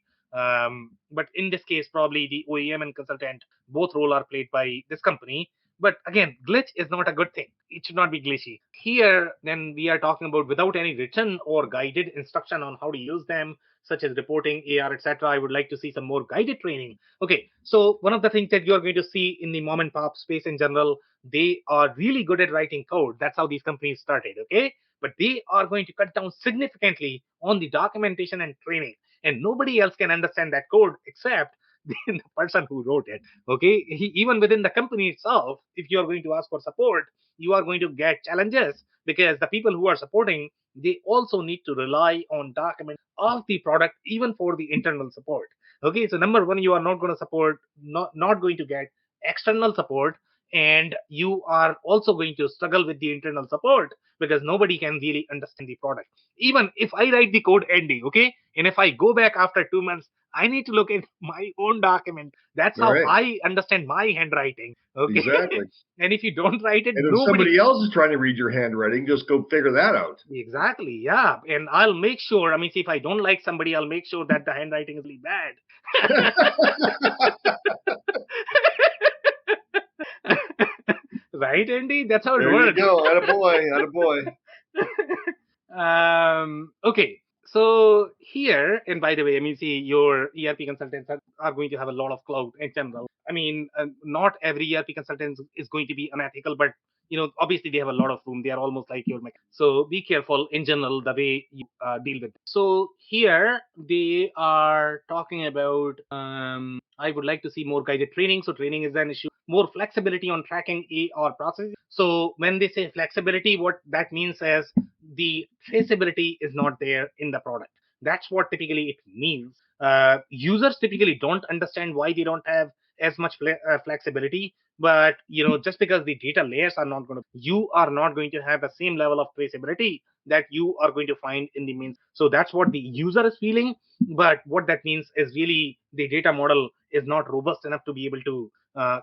But in this case, probably the OEM and consultant, both role are played by this company. But again, glitch is not a good thing. It should not be glitchy. Here, then we are talking about without any written or guided instruction on how to use them, such as reporting, AR, etc. I would like to see some more guided training. Okay, so one of the things that you are going to see in the mom and pop space in general, they are really good at writing code. That's how these companies started. Okay, but they are going to cut down significantly on the documentation and training, and nobody else can understand that code except the person who wrote it. Okay, even within the company itself, if you are going to ask for support, you are going to get challenges because the people who are supporting, they also need to rely on document of the product even for the internal support. Okay, so number one, you are not going to support, not going to get external support, and you are also going to struggle with the internal support because nobody can really understand the product. Even if I write the code ending, okay, and if I go back after 2 months, I need to look at my own document. That's All how right. I understand my handwriting. Okay. Exactly. And if you don't write it, And if nobody. somebody else is trying to read your handwriting, just go figure that out. Exactly, yeah. And I'll make sure, I mean, see, if I don't like somebody, I'll make sure that the handwriting is really bad. Right, Andy? That's how it There you works. go. Attaboy. Attaboy. Okay, so here, and by the way, I mean, see, your ERP consultants are going to have a lot of cloud in general. I mean, not every ERP consultant is going to be unethical, but obviously they have a lot of room. They are almost like your mechanic. So be careful in general the way you deal with them. So here they are talking about. I would like to see more guided training. So training is an issue. More flexibility on tracking AR processes. So when they say flexibility, what that means is the traceability is not there in the product. That's what typically it means. Users typically don't understand why they don't have as much flexibility, but just because the data layers are not going to, you are not going to have the same level of traceability that you are going to find in the main. So that's what the user is feeling, but what that means is really the data model is not robust enough to be able to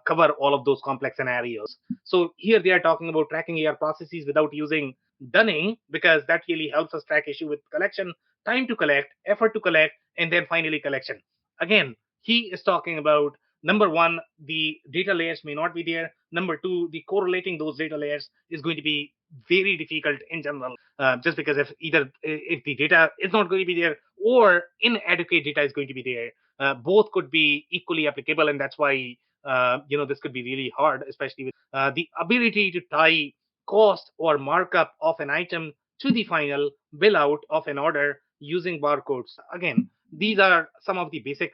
cover all of those complex scenarios. So here they are talking about tracking AR processes without using dunning, because that really helps us track issue with collection, time to collect, effort to collect, and then finally collection. Again, he is talking about number one, the data layers may not be there. Number two, the correlating those data layers is going to be very difficult in general, just because if the data is not going to be there or inadequate data is going to be there, both could be equally applicable, and that's why this could be really hard, especially with the ability to tie cost or markup of an item to the final bill out of an order using barcodes. Again, these are some of the basic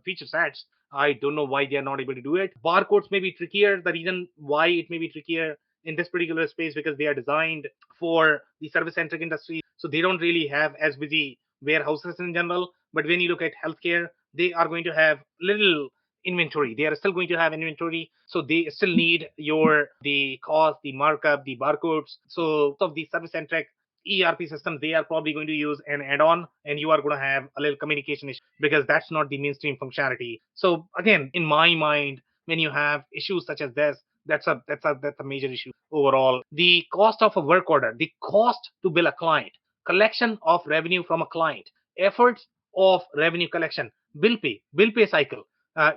feature sets. I don't know why they are not able to do it. Barcodes may be trickier. The reason why it may be trickier in this particular space because they are designed for the service centric industry, so they don't really have as busy warehouses in general. But when you look at healthcare, they are going to have little inventory. They are still going to have inventory, so they still need the cost, the markup, the barcodes. So of the service centric ERP systems, they are probably going to use an add-on, and you are going to have a little communication issue because that's not the mainstream functionality. So again, in my mind, when you have issues such as this, that's a major issue overall. The cost of a work order, the cost to bill a client, collection of revenue from a client, efforts of revenue collection, bill pay cycle,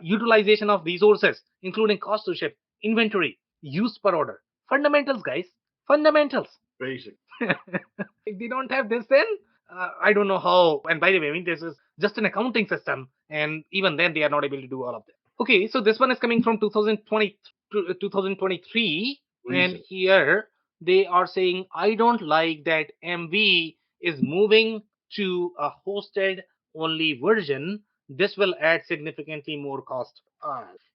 utilization of resources, including cost to ship, inventory, use per order. Fundamentals, guys. Fundamentals. Basic. If they don't have this, then I don't know how. And by the way, I mean, this is just an accounting system, and even then, they are not able to do all of that. Okay, so this one is coming from 2020 to 2023, Please. and here they are saying, I don't like that MV is moving to a hosted only version. This will add significantly more cost.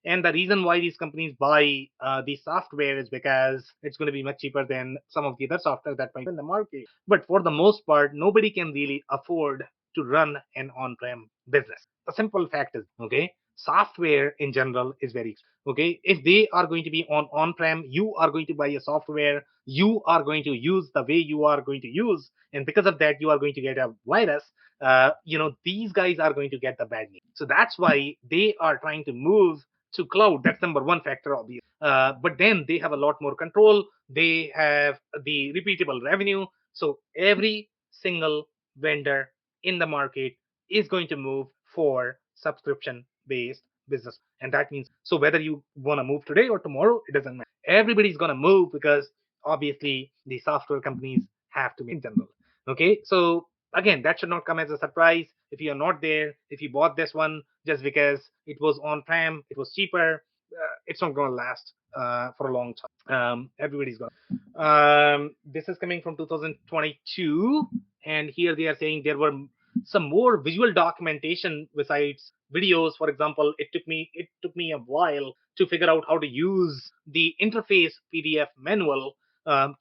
And the reason why these companies buy the software is because it's going to be much cheaper than some of the other software that might be in the market. But for the most part, nobody can really afford to run an on-prem business. The simple fact is, okay, software in general is very expensive. Okay, if they are going to be on-prem, you are going to buy a software, you are going to use the way you are going to use, and because of that, you are going to get a virus. These guys are going to get the bad news. So that's why they are trying to move to cloud. That's number one factor, obviously. But then they have a lot more control. They have the repeatable revenue. So every single vendor in the market is going to move for subscription based business. And that means, so whether you want to move today or tomorrow, it doesn't matter. Everybody's going to move because obviously the software companies have to make in general. Okay, so again, that should not come as a surprise if you are not there. If you bought this one just because it was on prem, it was cheaper, it's not going to last for a long time. Everybody's going to. This is coming from 2022, and here they are saying there were some more visual documentation besides videos. For example, it took me a while to figure out how to use the interface PDF manual.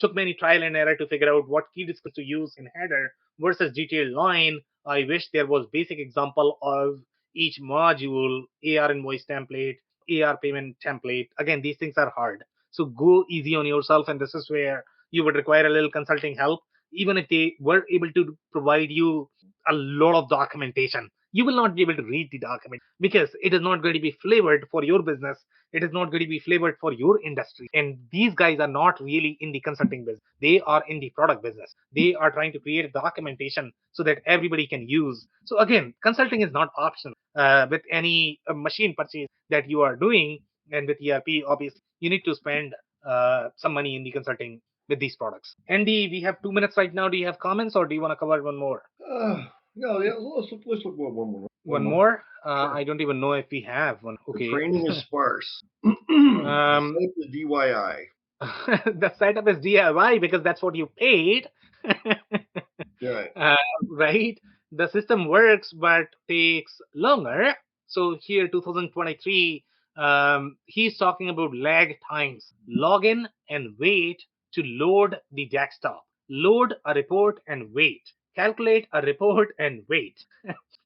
Took many trial and error to figure out what key descriptors to use in header versus detailed line. I wish there was basic example of each module, AR invoice template, AR payment template. Again, these things are hard. So go easy on yourself, and this is where you would require a little consulting help. Even if they were able to provide you a lot of documentation, you will not be able to read the document because it is not going to be flavored for your business. It is not going to be flavored for your industry. And these guys are not really in the consulting business. They are in the product business. They are trying to create documentation so that everybody can use. So again, consulting is not optional with any machine purchase that you are doing. And with ERP, obviously, you need to spend some money in the consulting with these products. Andy, we have 2 minutes right now. Do you have comments or do you want to cover one more? No, yeah, let's look at one more. One more? Sure. I don't even know if we have one. The Okay. training is sparse. The site is DIY. The setup is DIY because that's what you paid. Right. Right? The system works but takes longer. So here, 2023, he's talking about lag times. Log in and wait to load the desktop. Load a report and wait. Calculate a report and wait.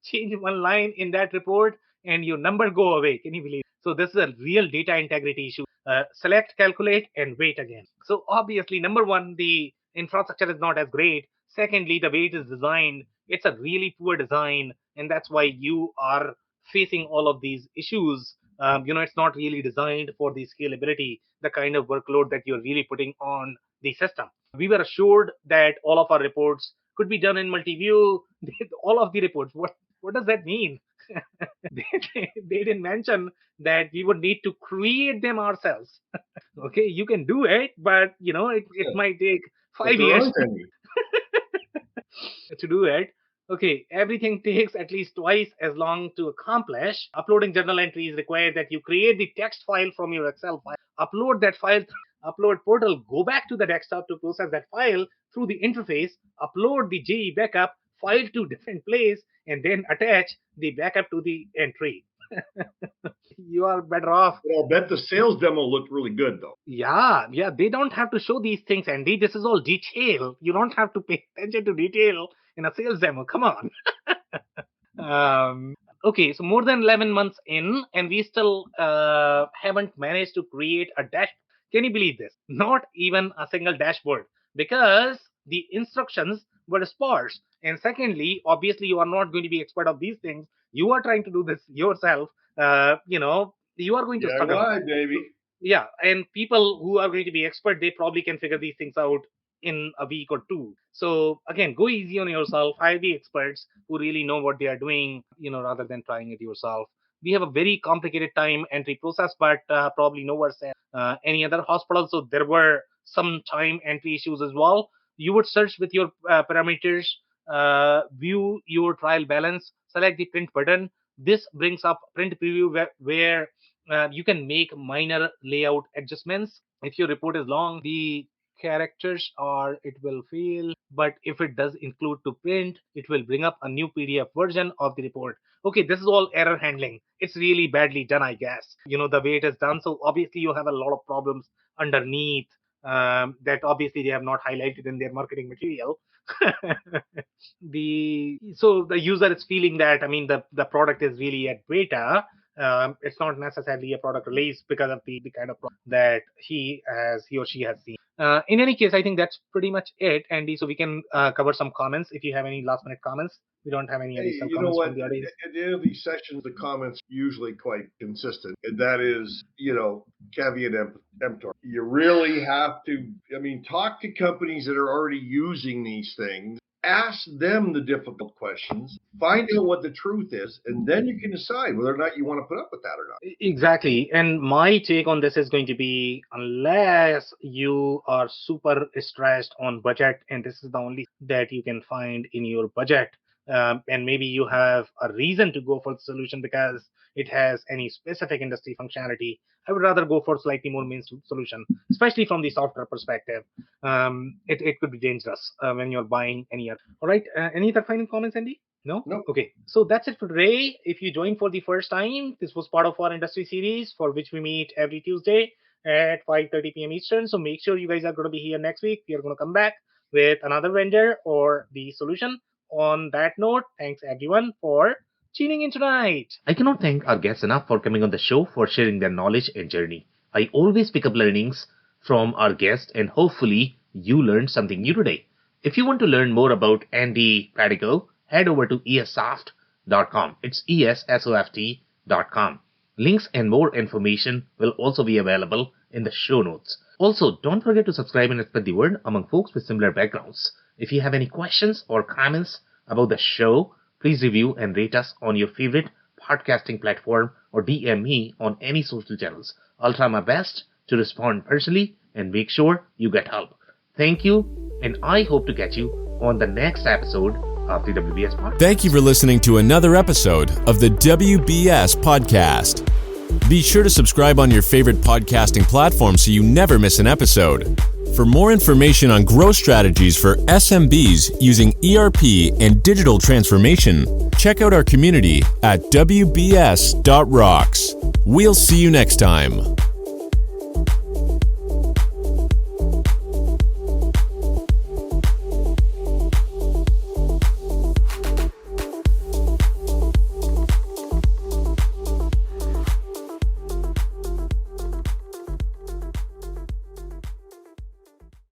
Change one line in that report and your number go away. Can you believe? So this is a real data integrity issue. Select, calculate, and wait again. So obviously, number one, the infrastructure is not as great. Secondly, the way it is designed, it's a really poor design, and that's why you are facing all of these issues. It's not really designed for the scalability, the kind of workload that you're really putting on the system. We were assured that all of our reports could be done in Multiview. All of the reports. What does that mean? They didn't mention that we would need to create them ourselves. Okay, you can do it, but it might take But 5 years aren't any. to do it. Okay, everything takes at least twice as long to accomplish. Uploading journal entries require that you create the text file from your Excel file, upload that file through upload portal, go back to the desktop to process that file through the interface, upload the JE backup file to different place, and then attach the backup to the entry. You are better off. But I'll bet the sales demo looked really good, though. Yeah, they don't have to show these things, Andy. This is all detail. You don't have to pay attention to detail in a sales demo. Come on. Okay, so more than 11 months in, and we still haven't managed to create a dash. Can you believe this? Not even a single dashboard because the instructions were sparse. And secondly, obviously, you are not going to be expert of these things. You are trying to do this yourself. You are going to struggle. DIY, baby. Yeah, and people who are going to be expert, they probably can figure these things out in a week or two. So again, go easy on yourself. Hire the experts who really know what they are doing, rather than trying it yourself. We have a very complicated time entry process, but probably no worse than any other hospital. So there were some time entry issues as well. You would search with your parameters. view your trial balance, select the print button. This brings up print preview where you can make minor layout adjustments. If your report is long, the characters or it will fail, but if it does include to print, it will bring up a new PDF version of the report. Okay, this is all error handling. It's really badly done, I guess, the way it is done. So obviously you have a lot of problems underneath that obviously they have not highlighted in their marketing material. The user is feeling that, I mean, the product is really at beta. It's not necessarily a product release because of the kind of product that he or she has seen. In any case, I think that's pretty much it, Andy. So we can cover some comments if you have any last minute comments. We don't have any Hey, additional you know comments what? from the audience. At the end of these sessions, the comments are usually quite consistent. And that is, caveat emptor. You really have to, talk to companies that are already using these things. Ask them the difficult questions, find out what the truth is, and then you can decide whether or not you want to put up with that or not. Exactly. And my take on this is going to be, unless you are super stressed on budget, and this is the only that you can find in your budget, and maybe you have a reason to go for the solution because it has any specific industry functionality, I would rather go for slightly more mainstream solution, especially from the software perspective. It could be dangerous when you're buying any other. All right. Any other final comments, Andy? No? No. Okay. So that's it for today. If you joined for the first time, this was part of our industry series for which we meet every Tuesday at 5:30 p.m. Eastern. So make sure you guys are going to be here next week. We are going to come back with another vendor or the solution. On that note, thanks everyone for tuning in tonight. I cannot thank our guests enough for coming on the show, for sharing their knowledge and journey. I always pick up learnings from our guests, and hopefully you learned something new today. If you want to learn more about Andy Pradigo, head over to esoft.com. It's esoft.com. Links and more information will also be available in the show notes. Also, don't forget to subscribe and spread the word among folks with similar backgrounds. If you have any questions or comments about the show, please review and rate us on your favorite podcasting platform or DM me on any social channels. I'll try my best to respond personally and make sure you get help. Thank you, and I hope to catch you on the next episode of the WBS Podcast. Thank you for listening to another episode of the WBS Podcast. Be sure to subscribe on your favorite podcasting platform so you never miss an episode. For more information on growth strategies for SMBs using ERP and digital transformation, check out our community at WBS.rocks. We'll see you next time.